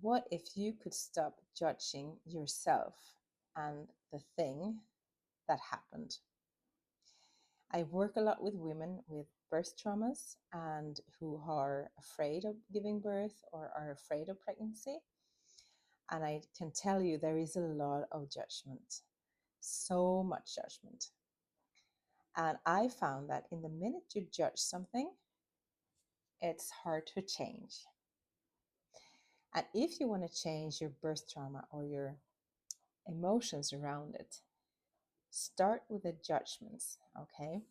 What if you could stop judging yourself and the thing that happened? I work a lot with women with birth traumas and who are afraid of giving birth or are afraid of pregnancy. And I can tell you there is a lot of judgment, so much judgment. And I found that in the minute you judge something, it's hard to change. And if you want to change your birth trauma or your emotions around it, start with the judgments, okay?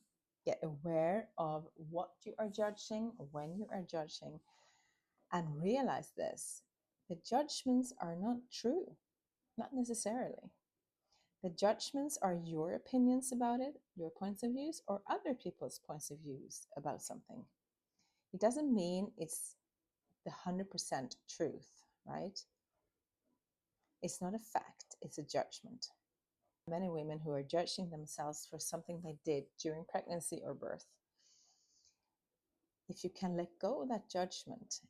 Get aware of what you are judging, when you are judging, and realize this. The judgments are not true, not necessarily. The judgments are your opinions about it, your points of views, or other people's points of views about something. It doesn't mean it's the 100% truth, right? It's not a fact, it's a judgment. Many women who are judging themselves for something they did during pregnancy or birth. If you can let go of that judgment,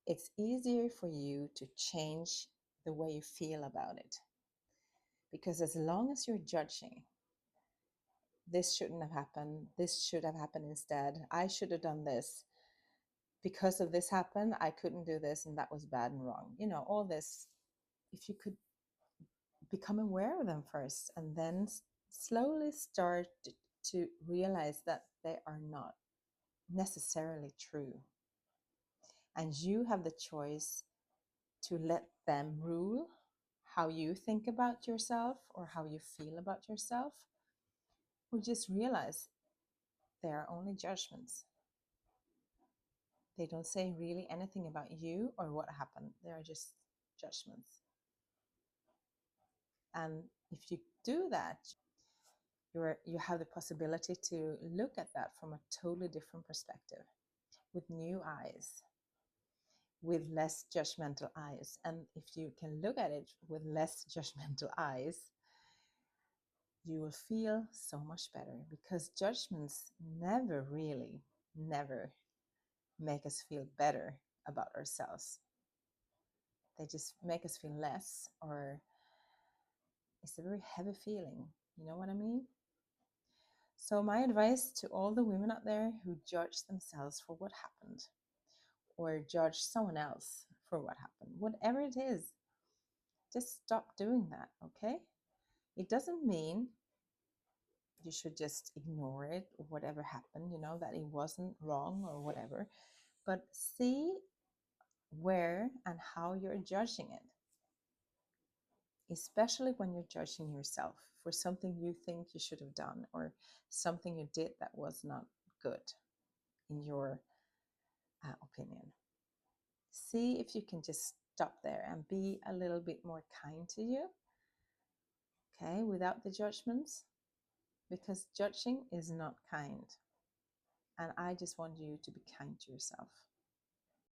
it's easier for you to change the way you feel about it. Because as long as you're judging, this shouldn't have happened, this should have happened instead, I should have done this, because of this happened, I couldn't do this, and that was bad and wrong. You know, all this, if you could become aware of them first and then slowly start to realize that they are not necessarily true. And you have the choice to let them rule how you think about yourself or how you feel about yourself, or just realize they are only judgments. They don't say really anything about you or what happened. They are just judgments. And if you do that, you have the possibility to look at that from a totally different perspective, with new eyes, with less judgmental eyes. And if you can look at it with less judgmental eyes, you will feel so much better, because judgments never make us feel better about ourselves. They just make us feel less, or it's a very heavy feeling. You know what I mean? So my advice to all the women out there who judge themselves for what happened, or judge someone else for what happened, whatever it is, just stop doing that, okay? It doesn't mean you should just ignore it or whatever happened, that it wasn't wrong or whatever, but see where and how you're judging it, especially when you're judging yourself for something you think you should have done, or something you did that was not good in your opinion. See if you can just stop there and be a little bit more kind to you, okay, without the judgments, because judging is not kind. And I just want you to be kind to yourself.